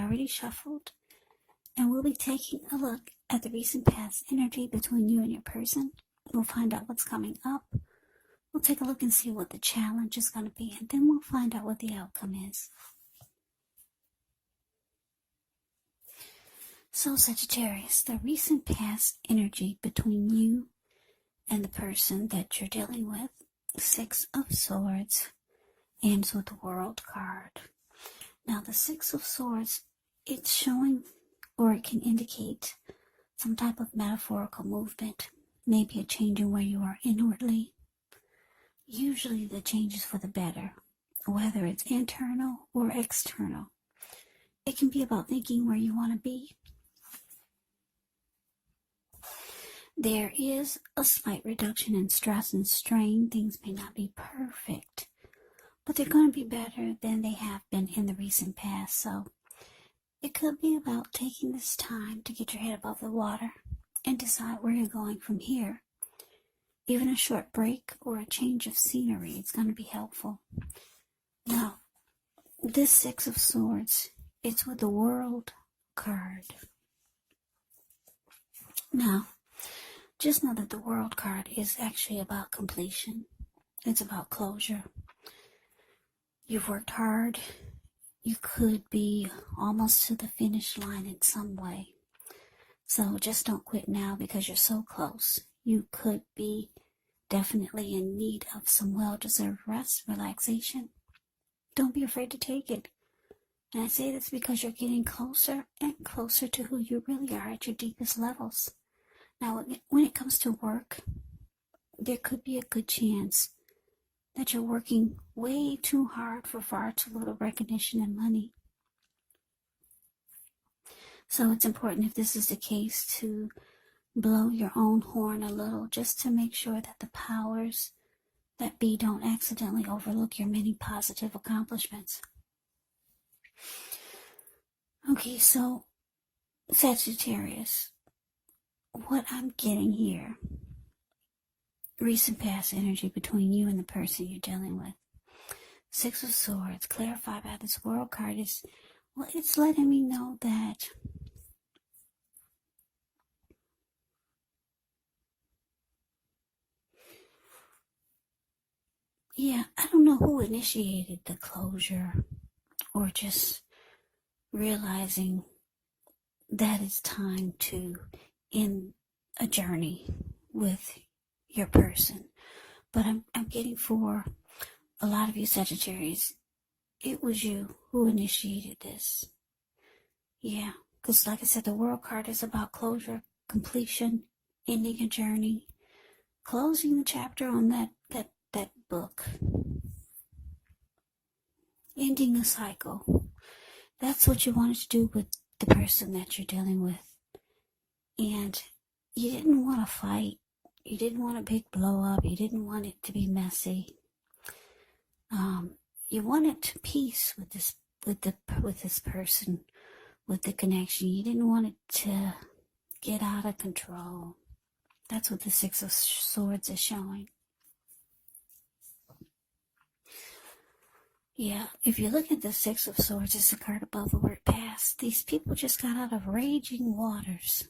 already shuffled, and we'll be taking a look at the recent past energy between you and your person. We'll find out what's coming up. We'll take a look and see what the challenge is going to be, and then we'll find out what the outcome is. So, Sagittarius, the recent past energy between you and the person that you're dealing with, Six of Swords, ends with the World card. Now, the Six of Swords, it's showing, or it can indicate some type of metaphorical movement, maybe a change in where you are inwardly. Usually the change is for the better, whether it's internal or external. It can be about thinking where you want to be. There is a slight reduction in stress and strain. Things may not be perfect, but they're going to be better than they have been in the recent past. So it could be about taking this time to get your head above the water and decide where you're going from here. Even a short break or a change of scenery is going to be helpful. Now, this Six of Swords, it's with the World card. Now, just know that the World card is actually about completion. It's about closure. You've worked hard. You could be almost to the finish line in some way. So just don't quit now because you're so close. You could be definitely in need of some well-deserved rest, relaxation. Don't be afraid to take it. And I say this because you're getting closer and closer to who you really are at your deepest levels. Now, when it comes to work, there could be a good chance that you're working way too hard for far too little recognition and money. So it's important, if this is the case, to blow your own horn a little, just to make sure that the powers that be don't accidentally overlook your many positive accomplishments. Okay, so Sagittarius, what I'm getting here, recent past energy between you and the person you're dealing with. Six of Swords, clarified by this World card, is, well, it's letting me know that I don't know who initiated the closure, or just realizing that it's time to end a journey with your person. But I'm getting, for a lot of you Sagittarius, it was you who initiated this. Yeah, because like I said, the World card is about closure, completion, ending a journey, closing the chapter on that book, ending a cycle. That's what you wanted to do with the person that you're dealing with. And you didn't want to fight. You didn't want a big blow up. You didn't want it to be messy. You wanted peace with this person, with the connection. You didn't want it to get out of control. That's what the Six of Swords is showing. Yeah, if you look at the Six of Swords, it's the card above the word past. These people just got out of raging waters.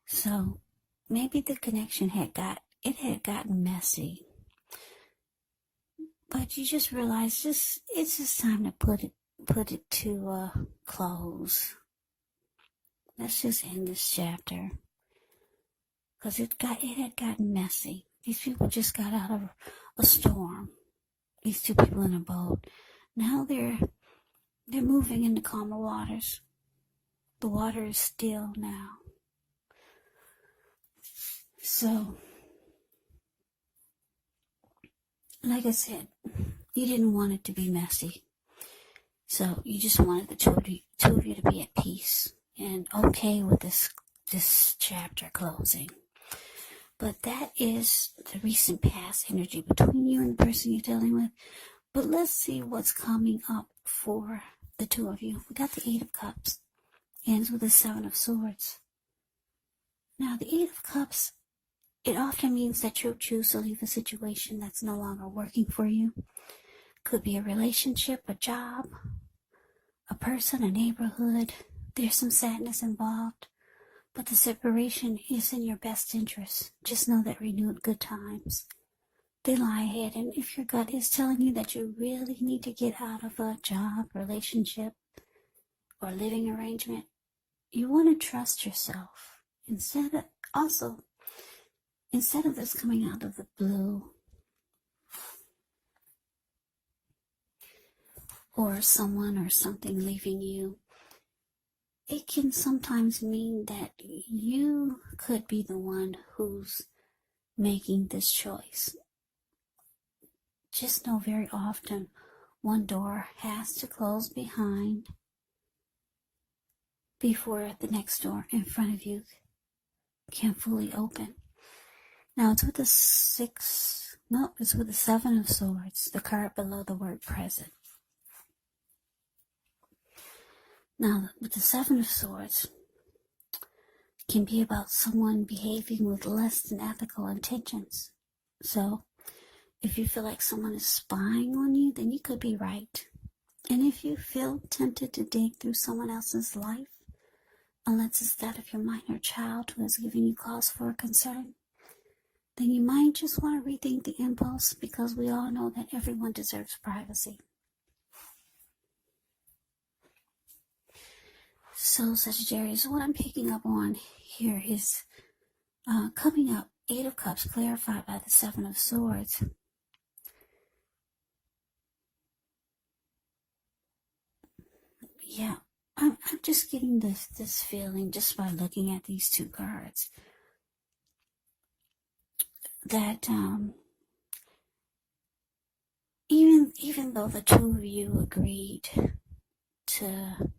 So maybe the connection had gotten messy. But you just realize it's just time to put it to a close. Let's just end this chapter. Because it had gotten messy. These people just got out of a storm. These two people in a boat. Now they're moving into calmer waters. The water is still now. So, like I said, you didn't want it to be messy. So you just wanted the two of you to be at peace and okay with this chapter closing. But that is the recent past energy between you and the person you're dealing with. But let's see what's coming up for the two of you. We got the Eight of Cups. Ends with the Seven of Swords. Now, the Eight of Cups, it often means that you'll choose to leave a situation that's no longer working for you. Could be a relationship, a job, a person, a neighborhood. There's some sadness involved, but the separation is in your best interest. Just know that renewed good times, they lie ahead. And if your gut is telling you that you really need to get out of a job, relationship, or living arrangement, you want to trust yourself. Instead of this coming out of the blue, or someone or something leaving you, it can sometimes mean that you could be the one who's making this choice. Just know very often one door has to close behind before the next door in front of you can fully open. Now it's with the it's with the Seven of Swords, the card below the word present. Now with the Seven of Swords, it can be about someone behaving with less than ethical intentions. So if you feel like someone is spying on you, then you could be right. And if you feel tempted to dig through someone else's life, unless it's that of your minor child who has given you cause for concern, then you might just want to rethink the impulse, because we all know that everyone deserves privacy. So Sagittarius, what I'm picking up on here is coming up, Eight of Cups clarified by the Seven of Swords. Yeah, I'm just getting this feeling just by looking at these two cards that even though the two of you agreed to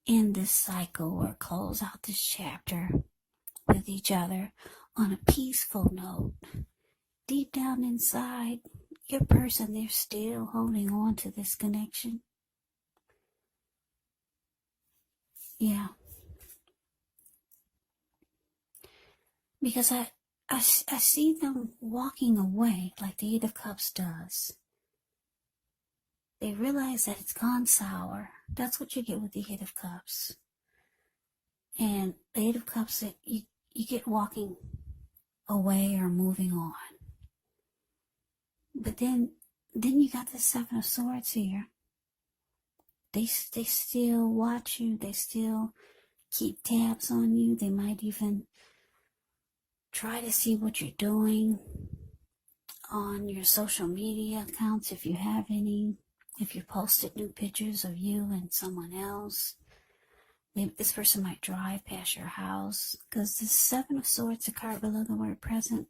end this cycle or close out this chapter with each other on a peaceful note, deep down inside your person, they're still holding on to this connection. Yeah, because I see them walking away like the Eight of Cups does. They realize that it's gone sour. That's what you get with the Eight of Cups. And the Eight of Cups, you get walking away or moving on. But then you got the Seven of Swords here. They still watch you. They still keep tabs on you. They might even try to see what you're doing on your social media accounts, if you have any. If you posted new pictures of you and someone else, maybe this person might drive past your house. Because the Seven of Swords, the card below the word present,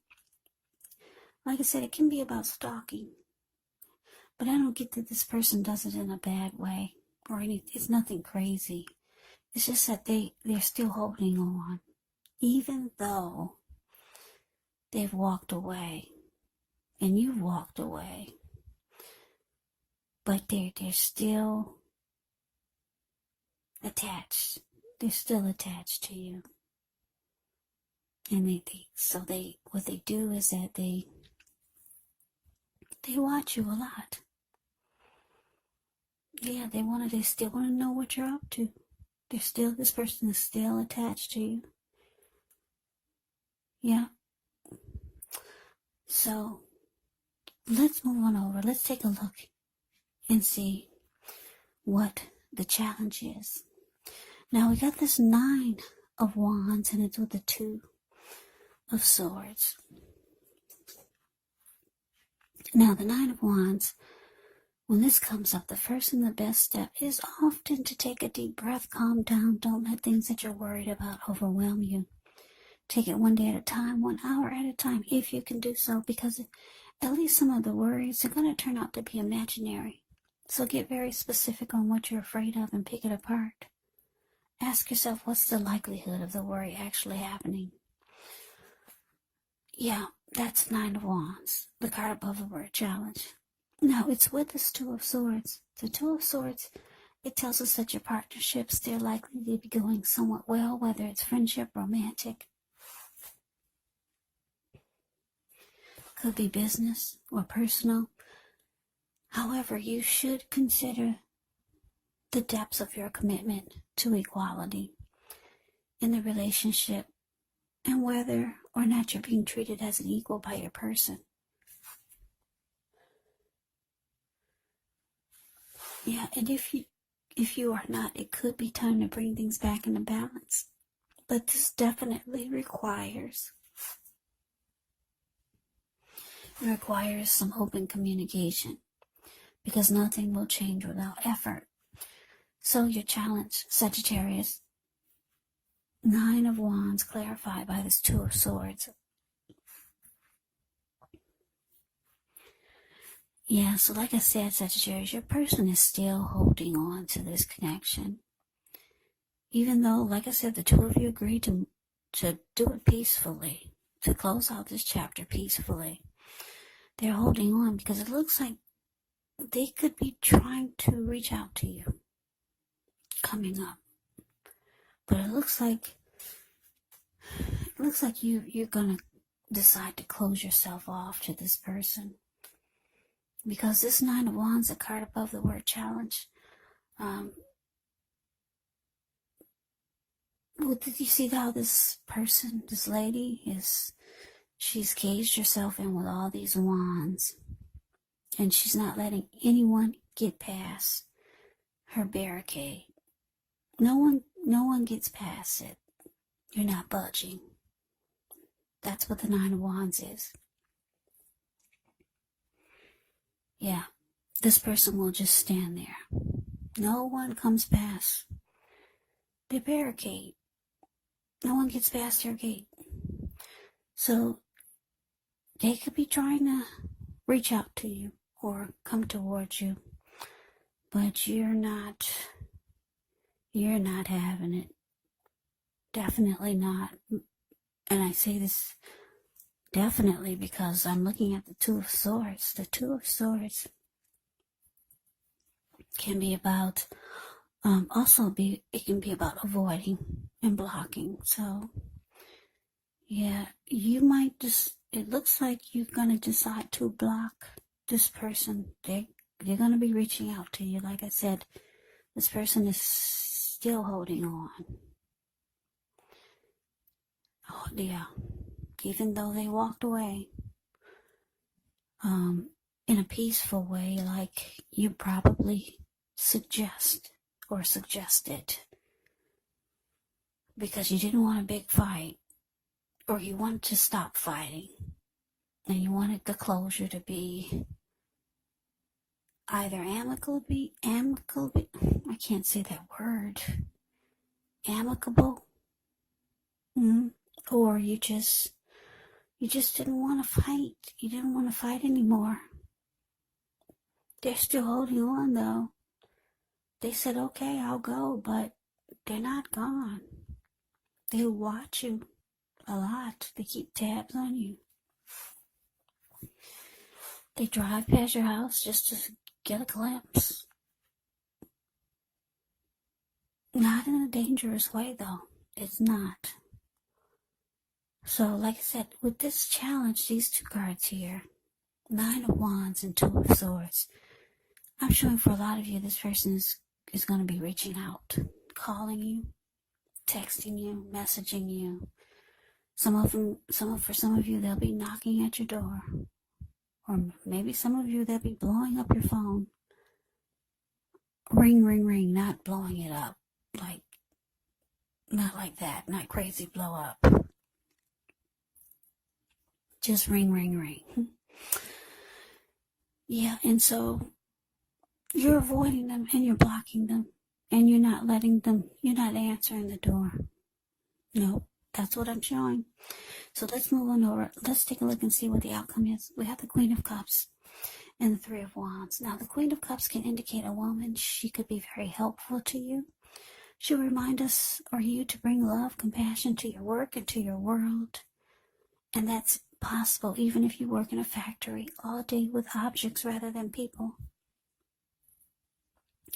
like I said, it can be about stalking. But I don't get that this person does it in a bad way or anything. It's nothing crazy. It's just that they're still holding on, even though they've walked away and you've walked away. But they're still attached. They're still attached to you. And what they do is that they watch you a lot. Yeah, they still want to know what you're up to. This person is still attached to you. Yeah. So let's move on over. Let's take a look and see what the challenge is. Now we got this Nine of Wands, and it's with the Two of Swords. Now the Nine of Wands, when this comes up, the first and the best step is often to take a deep breath, calm down. Don't let things that you're worried about overwhelm you. Take it one day at a time, 1 hour at a time, if you can do so, because at least some of the worries are going to turn out to be imaginary. So get very specific on what you're afraid of and pick it apart. Ask yourself, what's the likelihood of the worry actually happening? Yeah, that's Nine of Wands, the card above the word challenge. Now, it's with this Two of Swords. The Two of Swords, it tells us that your partnerships, they're likely to be going somewhat well, whether it's friendship, romantic, could be business or personal. However, you should consider the depths of your commitment to equality in the relationship and whether or not you're being treated as an equal by your person. Yeah, and if you are not, it could be time to bring things back into balance. But this definitely requires some open communication, because nothing will change without effort. So your challenge, Sagittarius, 9 of Wands clarified by this 2 of Swords. Yeah, so like I said, Sagittarius, your person is still holding on to this connection. Even though, like I said, the 2 of you agreed to do it peacefully, to close out this chapter peacefully. They're holding on because it looks like they could be trying to reach out to you coming up. But it looks like you're gonna decide to close yourself off to this person. Because this 9 of Wands, a card above the word challenge, well, did you see how this person, this lady, she's caged herself in with all these wands, and she's not letting anyone get past her barricade. No one gets past it. You're not budging. That's what the 9 of Wands is. Yeah, this person will just stand there. No one comes past their barricade. No one gets past their gate. So they could be trying to reach out to you or come towards you, but you're not having it. Definitely not. And I say this definitely because I'm looking at the 2 of Swords. The 2 of Swords can be about, it can be about avoiding and blocking. So, yeah, you might it looks like you're going to decide to block this person. They're going to be reaching out to you. Like I said, this person is still holding on. Oh, yeah. Even though they walked away, in a peaceful way, like you probably suggested, because you didn't want a big fight, or you wanted to stop fighting, and you wanted the closure to be either amicably, I can't say that word, amicable, or you just didn't want to fight. You didn't want to fight anymore. They're still holding on, though. They said, okay, I'll go, but they're not gone. They watch you a lot. They keep tabs on you. They drive past your house just to get a glimpse. Not in a dangerous way, though. It's not. So, like I said, with this challenge, these 2 cards here, 9 of Wands and 2 of Swords, I'm showing for a lot of you, this person is going to be reaching out, calling you, texting you, messaging you. For some of you, they'll be knocking at your door. Or maybe some of you, they'll be blowing up your phone. Ring, ring, ring, not blowing it up. Not like that, not crazy blow up. Just ring, ring, ring. Yeah, and so you're avoiding them and you're blocking them and you're not answering the door. No, that's what I'm showing. So let's move on over. Let's take a look and see what the outcome is. We have the Queen of Cups and the 3 of Wands. Now, the Queen of Cups can indicate a woman. She could be very helpful to you. She'll remind us or you to bring love, compassion to your work and to your world. And that's possible even if you work in a factory all day with objects rather than people.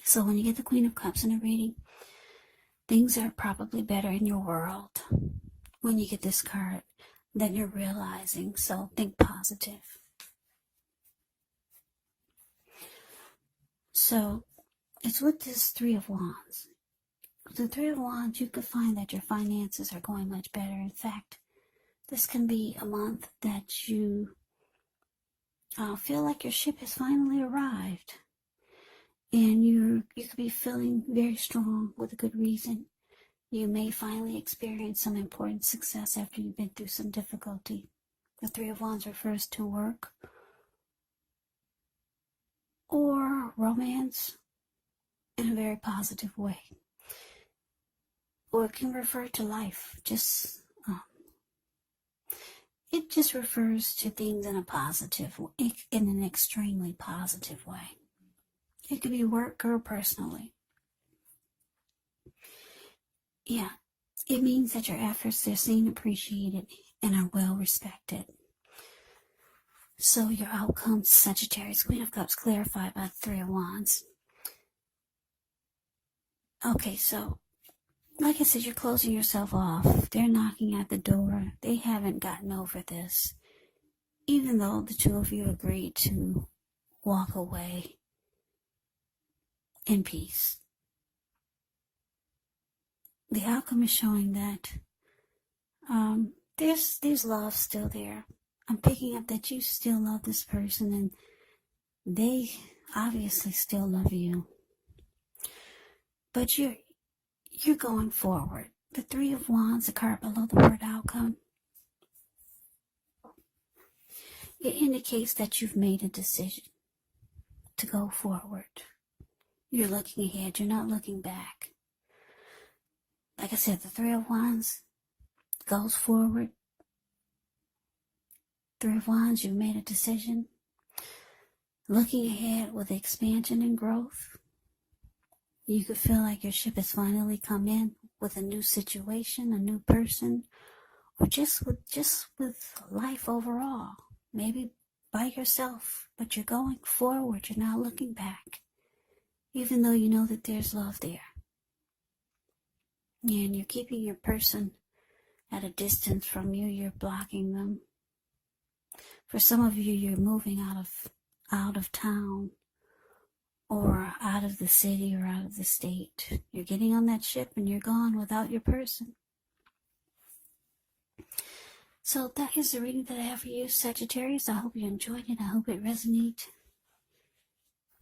So when you get the Queen of Cups in a reading, things are probably better in your world when you get this card than you're realizing. So think positive. So It's with this Three of Wands. The Three of Wands, you could find that your finances are going much better. In fact, this can be a month that you feel like your ship has finally arrived. And you could be feeling very strong with a good reason. You may finally experience some important success after you've been through some difficulty. The Three of Wands refers to work or romance in a very positive way. Or it can refer to life. It just refers to things in a positive, in an extremely positive way. It could be work or personally. Yeah, it means that your efforts are seen, appreciated, and are well respected. So your outcomes, Sagittarius, Queen of Cups, clarified by the Three of Wands. Okay, so like I said, you're closing yourself off. They're knocking at the door. They haven't gotten over this. Even though the two of you agreed to walk away in peace. The outcome is showing that there's love still there. I'm picking up that you still love this person and they obviously still love you. But you're going forward. The Three of Wands, the card below the word outcome, it indicates that you've made a decision to go forward. You're looking ahead. You're not looking back. Like I said, the Three of Wands goes forward. Three of Wands, you've made a decision. Looking ahead with expansion and growth. You could feel like your ship has finally come in with a new situation, a new person, or just with life overall. Maybe by yourself, but you're going forward. You're not looking back, even though you know that there's love there. And you're keeping your person at a distance from you. You're blocking them. For some of you, you're moving out of town or out of the city or out of the state. You're getting on that ship and you're gone without your person. So that is the reading that I have for you, Sagittarius. I hope you enjoyed it. I hope it resonated.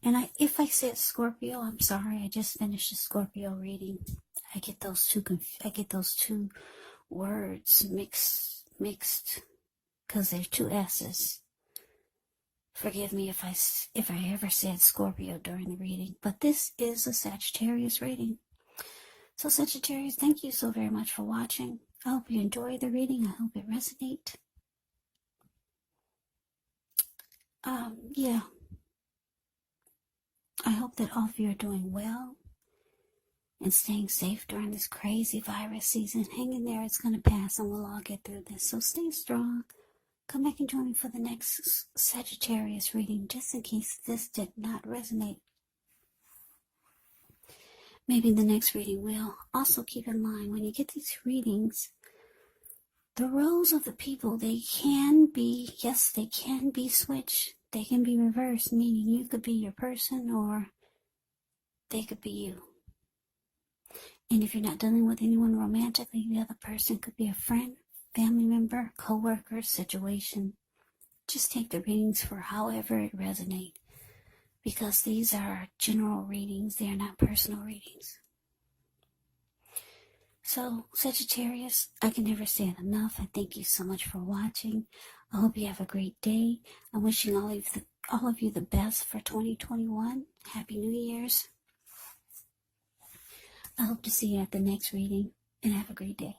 And if I said Scorpio, I'm sorry. I just finished a Scorpio reading. I get those two words mixed because they're two S's. Forgive me if I ever said Scorpio during the reading, but this is a Sagittarius reading. So Sagittarius, thank you so very much for watching. I hope you enjoyed the reading. I hope it resonates. Yeah. I hope that all of you are doing well and staying safe during this crazy virus season. Hang in there. It's going to pass and we'll all get through this. So stay strong. Come back and join me for the next Sagittarius reading, just in case this did not resonate. Maybe the next reading will. Also keep in mind, when you get these readings, the roles of the people, they can be switched. They can be reversed, meaning you could be your person or they could be you. And if you're not dealing with anyone romantically, the other person could be a friend, family member, co-worker, situation. Just take the readings for however it resonates, because these are general readings. They are not personal readings. So, Sagittarius, I can never say it enough. I thank you so much for watching. I hope you have a great day. I'm wishing all of you the best for 2021. Happy New Year's. I hope to see you at the next reading, and have a great day.